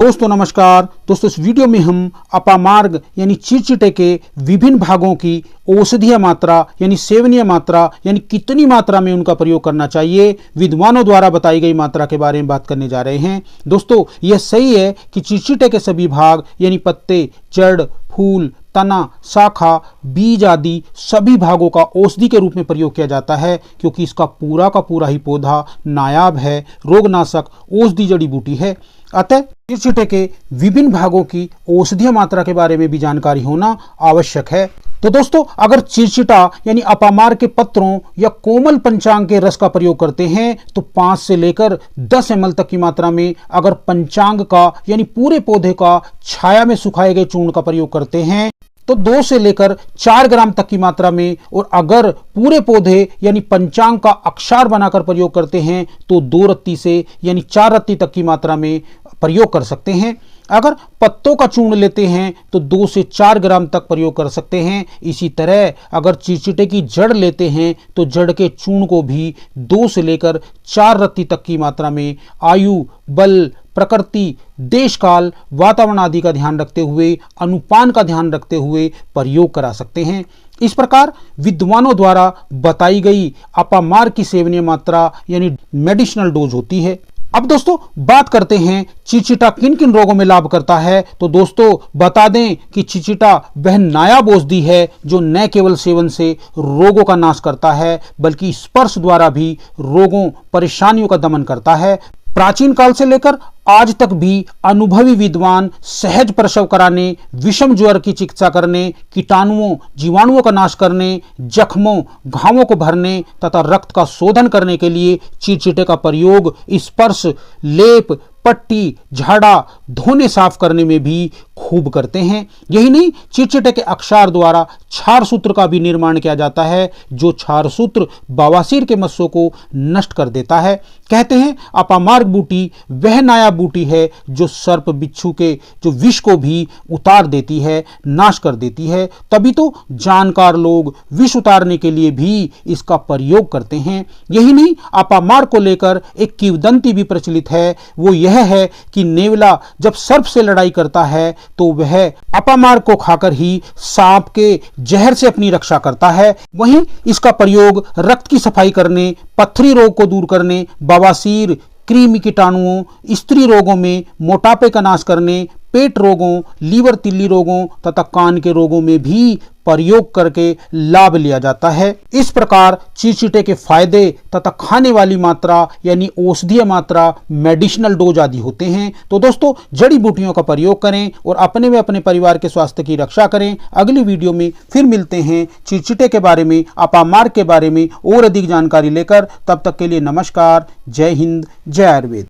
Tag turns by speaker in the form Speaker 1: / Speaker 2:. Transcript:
Speaker 1: दोस्तों नमस्कार। दोस्तों इस वीडियो में हम अपामार्ग यानी चिरचिटे के विभिन्न भागों की औषधीय मात्रा यानी सेवनीय मात्रा यानी कितनी मात्रा में उनका प्रयोग करना चाहिए विद्वानों द्वारा बताई गई मात्रा के बारे में बात करने जा रहे हैं। दोस्तों यह सही है कि चिरचिटे के सभी भाग यानी पत्ते, जड़, फूल, तना, शाखा, बीज आदि सभी भागों का औषधि के रूप में प्रयोग किया जाता है, क्योंकि इसका पूरा का पूरा ही पौधा नायाब है, रोगनाशक औषधि जड़ी बूटी है। अतः चिरचिटे के विभिन्न भागों की औषधीय मात्रा के बारे में भी जानकारी होना आवश्यक है। तो दोस्तों अगर चिरचिटा यानी अपामार्ग के पत्रों या कोमल पंचांग के रस का प्रयोग करते हैं तो 5 से लेकर 10 ml तक की मात्रा में, अगर पंचांग का यानी पूरे पौधे का छाया में सुखाए गए चूर्ण का प्रयोग करते हैं तो 2 से लेकर 4 ग्राम तक की मात्रा में, और अगर पूरे पौधे यानी पंचांग का अक्षार बनाकर प्रयोग करते हैं तो 2 रत्ती से यानी 4 रत्ती तक की मात्रा में प्रयोग कर सकते हैं। अगर पत्तों का चूर्ण लेते हैं तो 2 से 4 ग्राम तक प्रयोग कर सकते हैं। इसी तरह अगर चिरचिटे की जड़ लेते हैं तो जड़ के चूर्ण को भी 2 से लेकर 4 रत्ती तक की मात्रा में आयु, बल, प्रकृति, देश काल, वातावरण आदि का ध्यान रखते हुए, अनुपान का ध्यान रखते हुए प्रयोग करा सकते हैं। इस प्रकार विद्वानों द्वारा बताई गई अपामार्ग की सेवनीय मात्रा यानी मेडिसिनल डोज होती है। अब दोस्तों बात करते हैं चिरचिटा किन किन रोगों में लाभ करता है। तो दोस्तों बता दें कि चिरचिटा वह नायाब औषधि है जो न केवल सेवन से रोगों का नाश करता है बल्कि स्पर्श द्वारा भी रोगों, परेशानियों का दमन करता है। प्राचीन काल से लेकर आज तक भी अनुभवी विद्वान सहज प्रसव कराने, विषम ज्वर की चिकित्सा करने, कीटाणुओं, जीवाणुओं का नाश करने, जख्मों, घावों को भरने तथा रक्त का शोधन करने के लिए चिरचिटे का प्रयोग स्पर्श, लेप, पट्टी, झाड़ा, धोने साफ करने में भी खूब करते हैं। यही नहीं, चिरचिटे के अक्षार द्वारा क्षार सूत्र का भी निर्माण किया जाता है, जो क्षार सूत्र बवासीर के मस्सों को नष्ट कर देता है। कहते हैं अपामार्ग बूटी वह नायाब बूटी है जो सर्प बिच्छू के जो विष को भी उतार देती है, नाश कर देती है। तभी तो जानकार लोग विष उतारने के लिए भी इसका प्रयोग करते हैं। यही नहीं, अपामार्ग को लेकर एक किंवदंती भी प्रचलित है। वो यह है कि नेवला जब सर्प से लड़ाई करता है तो वह अपामार्ग को खाकर ही सांप के जहर से अपनी रक्षा करता है। वहीं इसका प्रयोग रक्त की सफाई करने, पथरी रोग को दूर करने, बवासीर, कृमि कीटाणुओं, स्त्री रोगों में मोटापे का नाश करने, पेट रोगों, लीवर तिल्ली रोगों तथा कान के रोगों में भी प्रयोग करके लाभ लिया जाता है। इस प्रकार चिरचिटे के फायदे तथा खाने वाली मात्रा यानी औषधीय मात्रा, मेडिसिनल डोज आदि होते हैं। तो दोस्तों जड़ी बूटियों का प्रयोग करें और अपने व अपने परिवार के स्वास्थ्य की रक्षा करें। अगली वीडियो में फिर मिलते हैं चिरचिटे के बारे में, अपामार्ग के बारे में और अधिक जानकारी लेकर। तब तक के लिए नमस्कार। जय हिंद, जय आयुर्वेद।